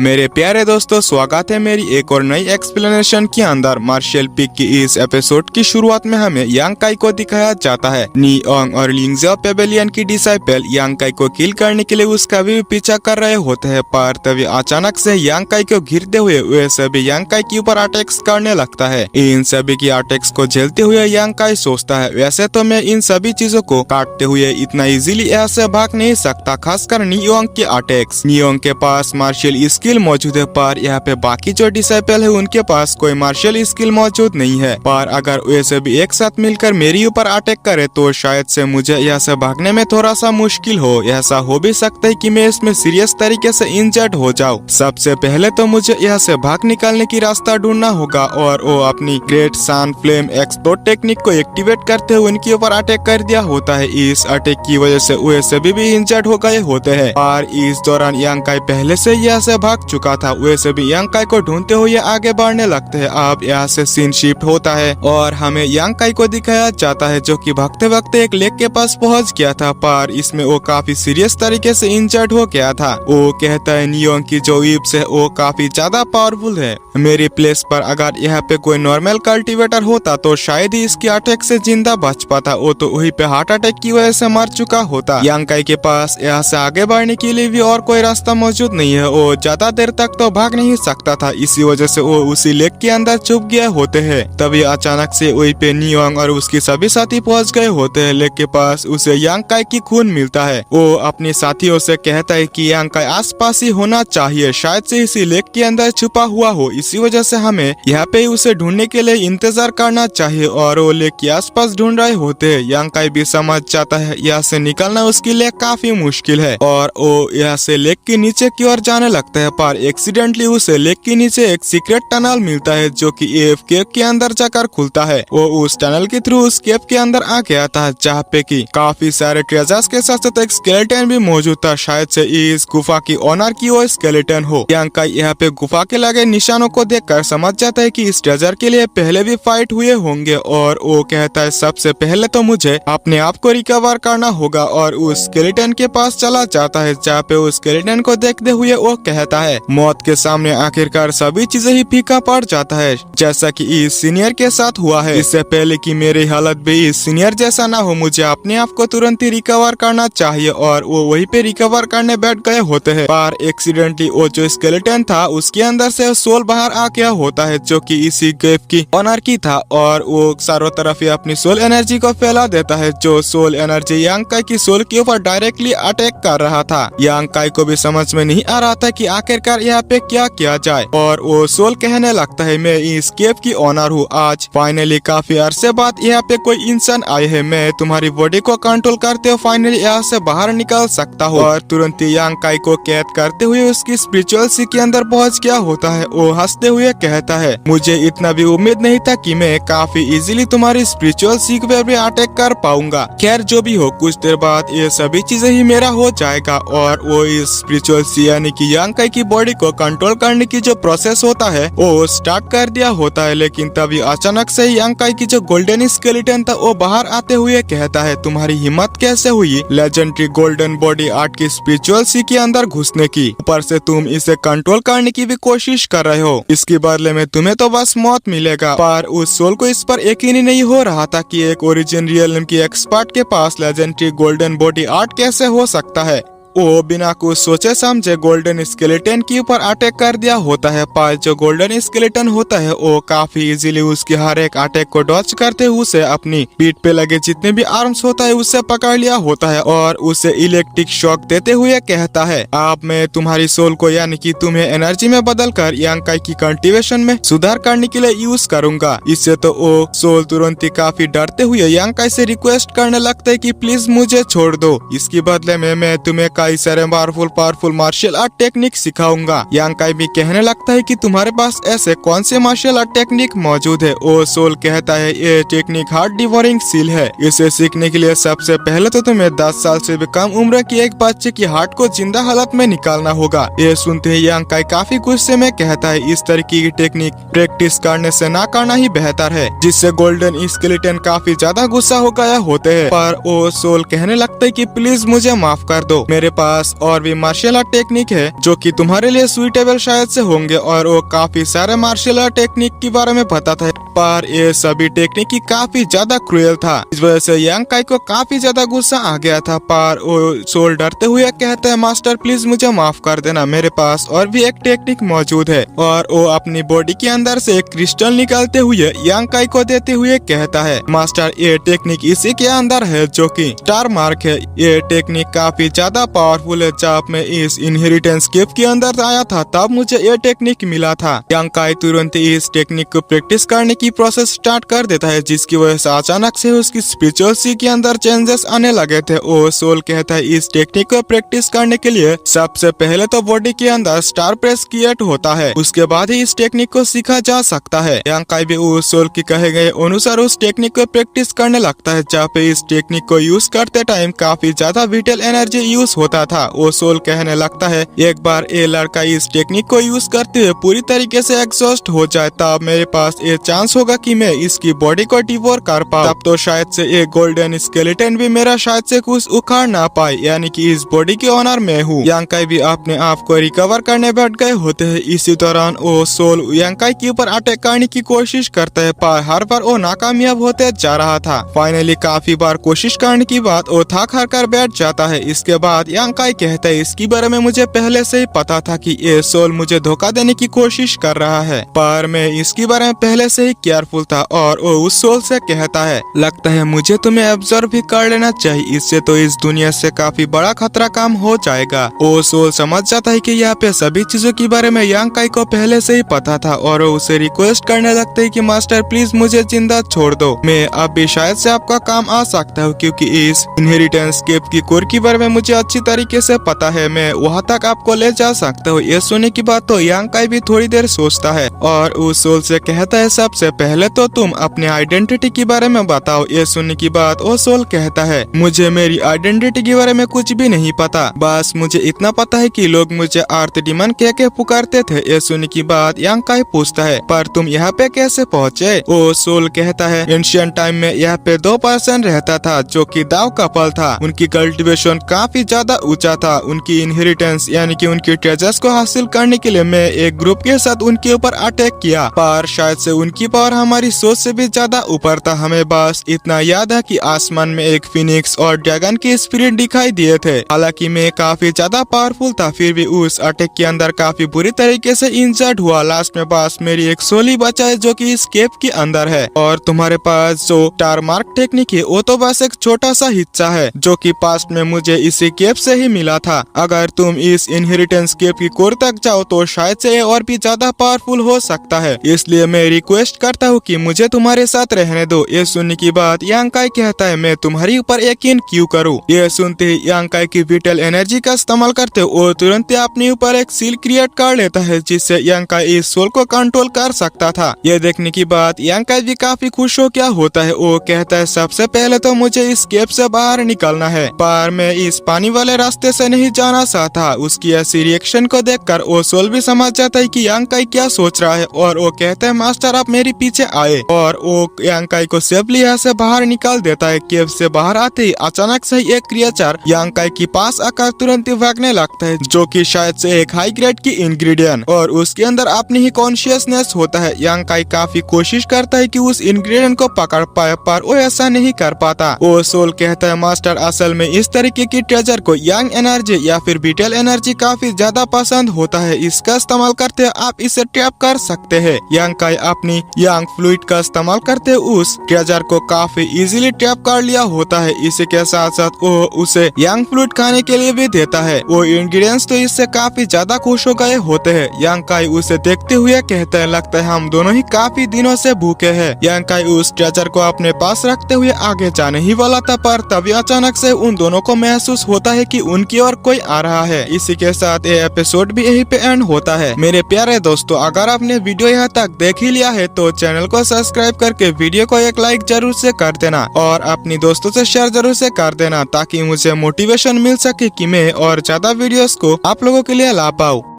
मेरे प्यारे दोस्तों, स्वागत है मेरी एक और नई एक्सप्लेनेशन के अंदर। मार्शल पीक की इस एपिसोड की शुरुआत में हमें यांग काई को दिखाया जाता है। नी ओंग और लिंगजियाओ पेवेलियन की डिसाइपल यांग काई को किल करने के लिए उसका भी पीछा कर रहे होते हैं, पर तभी अचानक से यांग काई को घिरते हुए वे सभी यांग काई के ऊपर अटैक्स करने लगता है। इन सभी की अटैक्स को झेलते हुए यांग काई सोचता है, वैसे तो मैं इन सभी चीजों को काटते हुए इतना इजीली यहाँ से भाग नहीं सकता, खासकर नी ओंग के अटैक्स। नी ओंग के पास मार्शल स्किल मौजूद है, पर यहाँ पे बाकी जो डिसाइपल है उनके पास कोई मार्शल स्किल मौजूद नहीं है। पर अगर वे सभी एक साथ मिलकर मेरे ऊपर अटैक करे तो शायद से मुझे यहाँ से भागने में थोड़ा सा मुश्किल हो। ऐसा हो भी सकता है कि मैं इसमें सीरियस तरीके से इंजर्ड हो जाऊँ। सबसे पहले तो मुझे यहाँ से भाग निकालने की रास्ता ढूंढना होगा और वो अपनी ग्रेट सन फ्लेम एक्स2 टेक्निक को एक्टिवेट करते हुए उनके ऊपर अटैक कर दिया होता है। इस अटैक की वजह से वे सभी भी इंजर्ड हो गए होते हैं। और इस दौरान यांग काई पहले से यहाँ से भाग चुका था। वे सभी यांग काई को ढूंढते हुए आगे बढ़ने लगते हैं। अब यहाँ से सीन शिफ्ट होता है और हमें यांग काई को दिखाया जाता है जो कि भागते भागते एक लेक के पास पहुंच गया था, पर इसमें वो काफी सीरियस तरीके से इंजर्ड हो गया था। वो कहता है नी ओंग की जो वीप्स है वो काफी ज्यादा पावरफुल है। मेरी प्लेस पर अगर यहाँ पे कोई नॉर्मल कल्टीवेटर होता तो शायद ही इसके अटैक से जिंदा बच पाता। वो तो वहीं पे हार्ट अटैक की वजह से मर चुका होता। यांग काई के पास यहाँ से आगे बढ़ने के लिए भी और कोई रास्ता मौजूद नहीं है। वो ज्यादा देर तक तो भाग नहीं सकता था, इसी वजह से वो उसी लेक के अंदर छुप गए होते हैं। तभी अचानक से वहीं पे नी ओंग और उसके सभी साथी पहुंच गए होते हैं। लेक के पास उसे यांग काई की खून मिलता है। वो अपने साथियों से कहता है कि यांग काई आसपास ही होना चाहिए, शायद से इसी लेक के अंदर छुपा हुआ हो, इसी वजह से हमें यहाँ पे उसे ढूंढने के लिए इंतजार करना चाहिए। और वो लेक के आसपास ढूंढ रहे होते हैं। यांग काई भी समझ जाता है यहाँ से निकलना उसके लिए काफी मुश्किल है और वो यहाँ से लेक के नीचे की ओर जाने लगता है, पर एक्सीडेंटली उसे लेक के नीचे एक सीक्रेट टनल मिलता है जो कि एफ केव के अंदर जाकर खुलता है। वो उस टनल के थ्रू उस केव के अंदर आ गया था जहाँ पे की काफी सारे ट्रेजर्स के साथ साथ एक स्केलेटन भी मौजूद था। शायद से इस गुफा की ओनर की वो स्केलेटन हो। यांग काई यहाँ पे गुफा के लगे निशानों को देखकर समझ जाता है कि इस ट्रेजर के लिए पहले भी फाइट हुए होंगे और वो कहता है सबसे पहले तो मुझे अपने आप को रिकवर करना होगा और उस स्केलेटन के पास चला जाता है जहाँ पे उस स्केलेटन को देखते हुए वो कहता है मौत के सामने आखिरकार सभी चीजें ही फीका पड़ जाता है, जैसा कि इस सीनियर के साथ हुआ है। इससे पहले कि मेरी हालत भी इस सीनियर जैसा ना हो, मुझे अपने आप को तुरंत ही रिकवर करना चाहिए। और वो वहीं पे रिकवर करने बैठ गए होते हैं, पर एक्सीडेंटली वो जो स्केलेटन था उसके अंदर से सोल बाहर आ गया होता है जो कि इसी केव की ओनर की था और वो चारों तरफ ही अपनी सोल एनर्जी को फैला देता है। जो सोल एनर्जी यांग काई की सोल के ऊपर डायरेक्टली अटैक कर रहा था। यांग काई को भी समझ में नहीं आ रहा था कि आखिरकार यहाँ पे क्या किया जाए और वो सोल कहने लगता है मैं इस केव की ओनर हूँ। आज फाइनली काफी अरसे बाद यहाँ पे कोई इंसान आए है। मैं तुम्हारी बॉडी को कंट्रोल करते हुए फाइनली यहाँ से बाहर निकल सकता हूँ। और तुरंत ही यांग काई को कैद करते हुए उसकी स्पिरिचुअल सी के अंदर पहुँच गया होता है। वो हंसते हुए कहता है मुझे इतना भी उम्मीद नहीं था कि मैं काफी इजीली तुम्हारी स्पिरिचुअल सीख पे भी अटैक कर पाऊंगा। खैर जो भी हो, कुछ देर बाद ये सभी चीजें ही मेरा हो जाएगा। और वो इस स्पिरिचुअल सी यानी कि यांग काई की बॉडी को कंट्रोल करने की जो प्रोसेस होता है वो स्टार्ट कर दिया होता है। लेकिन तभी अचानक से यांग काई की जो गोल्डन स्केलेटन था वो बाहर आते हुए कहता है तुम्हारी हिम्मत कैसे हुई लेजेंडरी गोल्डन बॉडी आर्ट की स्पिरिचुअल सी के अंदर घुसने की, ऊपर से तुम इसे कंट्रोल करने की भी कोशिश कर रहे हो। इसके बदले में तुम्हें तो बस मौत मिलेगा। पर उस सोल को इस पर यकीन ही नहीं हो रहा था कि एक ओरिजिन रियल की एक्सपर्ट के पास लेजेंडरी गोल्डन बॉडी आर्ट कैसे हो सकता है। वो बिना कुछ सोचे समझे गोल्डन स्केलेटन के ऊपर अटैक कर दिया होता है। पर जो गोल्डन स्केलेटन होता है वो काफी इजीली उसके हर एक अटैक को डॉच करते हुए उसे अपनी पीठ पे लगे जितने भी आर्म्स होता है उससे पकड़ लिया होता है और उसे इलेक्ट्रिक शॉक देते हुए कहता है अब मैं तुम्हारी सोल को यानी कि तुम्हें एनर्जी में बदल कर यांग काई की कल्टीवेशन में सुधार करने के लिए यूज करूंगा। इससे तो वो सोल तुरंत ही काफी डरते हुए यांग काई से रिक्वेस्ट करने लगता है कि प्लीज मुझे छोड़ दो, इसके बदले में मैं तुम्हें कई सारे पावरफुल मार्शल आर्ट टेक्निक सिखाऊंगा। यांग काई भी कहने लगता है कि तुम्हारे पास ऐसे कौन से मार्शल आर्ट टेक्निक मौजूद है। ओ सोल कहता है ये टेक्निक हार्ट डिवोरिंग सील है। इसे सीखने के लिए सबसे पहले तो तुम्हें 10 साल से भी कम उम्र की एक बच्चे की हार्ट को जिंदा हालत में निकालना होगा। ये सुनते ही यांग काई काफी गुस्से में कहता है इस तरीके की टेक्निक प्रैक्टिस करने से ना करना ही बेहतर है, जिससे गोल्डन स्केलेटन काफी ज्यादा गुस्सा हो गया होते हैं। पर ओ सोल कहने लगता है कि प्लीज मुझे माफ कर दो, मेरे पास और भी मार्शल आर्ट टेक्निक है जो कि तुम्हारे लिए सुइटेबल शायद से होंगे, और वो काफी सारे मार्शल आर्ट टेक्निक के बारे में बताता है, पर ये सभी टेक्निक की काफी ज्यादा क्रूएल था। इस वजह से यांग काई को काफी ज्यादा गुस्सा आ गया था, पर वो सोल डरते हुए कहते हैं मास्टर प्लीज मुझे माफ कर देना, मेरे पास और भी एक टेक्निक मौजूद है। और वो अपनी बॉडी के अंदर से एक क्रिस्टल निकालते हुए यांग काई को देते हुए कहता है मास्टर ये टेक्निक इसी के अंदर है जो कि स्टार मार्क है। ये टेक्निक काफी ज्यादा पावरफुल है। जब मैं इस इनहेरिटेंस गिफ्ट के अंदर आया था तब मुझे ये टेक्निक मिला था। यांग काई तुरंत इस टेक्निक को प्रैक्टिस करने की प्रोसेस स्टार्ट कर देता है, जिसकी वजह से अचानक से उसकी स्पिरिचुअलिटी के अंदर चेंजेस आने लगे थे। वो सोल कहता है इस टेक्निक को प्रैक्टिस करने के लिए सबसे पहले तो बॉडी के अंदर स्टार प्रेस क्रिएट होता है, उसके बाद ही इस टेक्निक को सीखा जा सकता है। यांग काई भी उस सोल के कहे गए अनुसार उस टेक्निक को प्रैक्टिस करने लगता है। जहाँ पे इस टेक्निक को यूज करते टाइम काफी ज्यादा विटल एनर्जी यूज होता था। वो सोल कहने लगता है एक बार ये लड़का इस टेक्निक को यूज करते हुए पूरी तरीके से एग्जॉस्ट हो जाए तब मेरे पास ये चांस होगा कि मैं इसकी बॉडी को डिवोर कर पाऊँ। तब तो शायद से ये गोल्डन स्केलेटन भी मेरा शायद से कुछ उखाड़ ना पाए, यानी कि इस बॉडी के ओनर मैं हूँ। यांग काई भी अपने आप को रिकवर करने बैठ गए होते हैं। इसी दौरान वो सोल यांग काई के ऊपर अटैक करने की कोशिश करता है, पर हर बार वो नाकामयाब होते जा रहा था। फाइनली काफी बार कोशिश करने के बाद वो थक हार कर बैठ जाता है। इसके बाद यांग काई कहता है इसके बारे में मुझे पहले से ही पता था कि ये सोल मुझे धोखा देने की कोशिश कर रहा है, पर मैं इसके बारे में पहले से ही केयरफुल था। और वो उस सोल से कहता है लगता है मुझे तुम्हें ऑब्जर्व भी कर लेना चाहिए, इससे तो इस दुनिया से काफी बड़ा खतरा काम हो जाएगा। वो सोल समझ जाता है कि यहाँ पे सभी चीजों के बारे में यांग काई को पहले से ही पता था, और वो उसे रिक्वेस्ट करने लगते है कि मास्टर प्लीज मुझे जिंदा छोड़ दो, मैं अब भी शायद से आपका काम आ सकता हूँ, क्योंकि इस इनहेरिटेंस गिफ्ट की कोर के बारे में मुझे अच्छी तरीके से पता है, मैं वहाँ तक आपको ले जा सकता हूँ। ये सुनने की बात तो यांग काई भी थोड़ी देर सोचता है और उस सोल से कहता है सबसे पहले तो तुम अपने आइडेंटिटी के बारे में बताओ। ये सुनने की बात वो सोल कहता है मुझे मेरी आइडेंटिटी के बारे में कुछ भी नहीं पता, बस मुझे इतना पता है कि लोग मुझे अर्थ डीमन कह के पुकारते थे। ये सुनने की बात यांग काई पूछता है पर तुम यहाँ पे कैसे पहुँचे? वो सोल कहता है एंशिएंट टाइम में यहाँ पे 2 पर्सन रहता था जो कि दाव कपल था। उनकी कल्टीवेशन काफी ज्यादा ऊंचा था। उनकी इनहेरिटेंस यानी कि उनकी ट्रेजर्स को हासिल करने के लिए मैं एक ग्रुप के साथ उनके ऊपर अटैक किया, पर शायद से उनकी पावर हमारी सोच से भी ज्यादा ऊपर था। हमें बस इतना याद है कि आसमान में एक फिनिक्स और ड्रैगन के स्पिरिट दिखाई दिए थे। हालांकि मैं काफी ज्यादा पावरफुल था, फिर भी उस अटैक के अंदर काफी बुरी तरीके से इंजर्ड हुआ। लास्ट में बस मेरी एक सोल ही बचा है जो कि इस केव के अंदर है, और तुम्हारे पास जो स्टार मार्क टेक्निक है वो तो बस एक छोटा सा हिस्सा है जो कि पास्ट में मुझे इसी केव से ही मिला था। अगर तुम इस इनहेरिटेंस केव की कोर तक जाओ तो शायद से ये और भी ज्यादा पावरफुल हो सकता है, इसलिए मैं रिक्वेस्ट करता हूँ कि मुझे तुम्हारे साथ रहने दो। ये सुनने की बात यांग काई कहता है मैं तुम्हारी ऊपर यकीन क्यों करूँ? ये सुनते ही यांग काई की विटल एनर्जी का इस्तेमाल करते वो तुरंत अपने ऊपर एक सील क्रिएट कर लेता है, जिससे यांग काई इस सोल को कंट्रोल कर सकता था। ये देखने की बात यांग काई भी काफी खुश हो क्या होता है। वो कहता है सबसे पहले तो मुझे इस केव से बाहर निकलना है, पर मैं इस पानी वाले रास्ते से नहीं जाना चाहता। उसकी ऐसी रिएक्शन को देखकर वो सोल भी समझ जाता है कि यांग काई क्या सोच रहा है, और वो कहता है मास्टर आप मेरे पीछे आए, और वो यांग काई को सेफली यहाँ से बाहर निकाल देता है। केव से बाहर आते ही अचानक से एक क्रिएचर यांग काई के पास आकर तुरंत ही भागने लगता है, जो कि शायद से एक हाई ग्रेड की इंग्रेडिएंट, और उसके अंदर अपनी ही कॉन्शियसनेस होता है। यांग काई काफी कोशिश करता है कि उस इंग्रेडिएंट को पकड़ पाए, पर वो ऐसा नहीं कर पाता। वो सोल कहता है मास्टर असल में इस तरीके की ट्रेजर को यांग एनर्जी या फिर विटल एनर्जी काफी ज्यादा पसंद होता है, इसका इस्तेमाल करते आप इसे ट्रैप कर सकते हैं। यांग काई अपनी यांग फ्लूइड का इस्तेमाल करते उस ट्रेजर को काफी इजीली ट्रैप कर लिया होता है। इसी के साथ साथ वो उसे यांग फ्लूइड खाने के लिए भी देता है। वो इंग्रेडिएंट्स तो इससे काफी ज्यादा खुश हो गए होते हैं। यांग काई उसे देखते हुए कहते हैं लगता है हम दोनों ही काफी दिनों से भूखे हैं। यांग काई उस ट्रेजर को अपने पास रखते हुए आगे जाने ही वाला था, पर तभी अचानक से उन दोनों को महसूस होता है कि उनकी ओर कोई आ रहा है। इसी के साथ ये एपिसोड भी यहीं पे एंड होता है। मेरे प्यारे दोस्तों, अगर आपने वीडियो यहाँ तक देख ही लिया है तो चैनल को सब्सक्राइब करके वीडियो को एक लाइक जरूर से कर देना, और अपनी दोस्तों से शेयर जरूर से कर देना, ताकि मुझे मोटिवेशन मिल सके कि मैं और ज्यादा वीडियोस को आप लोगों के लिए ला पाऊँ।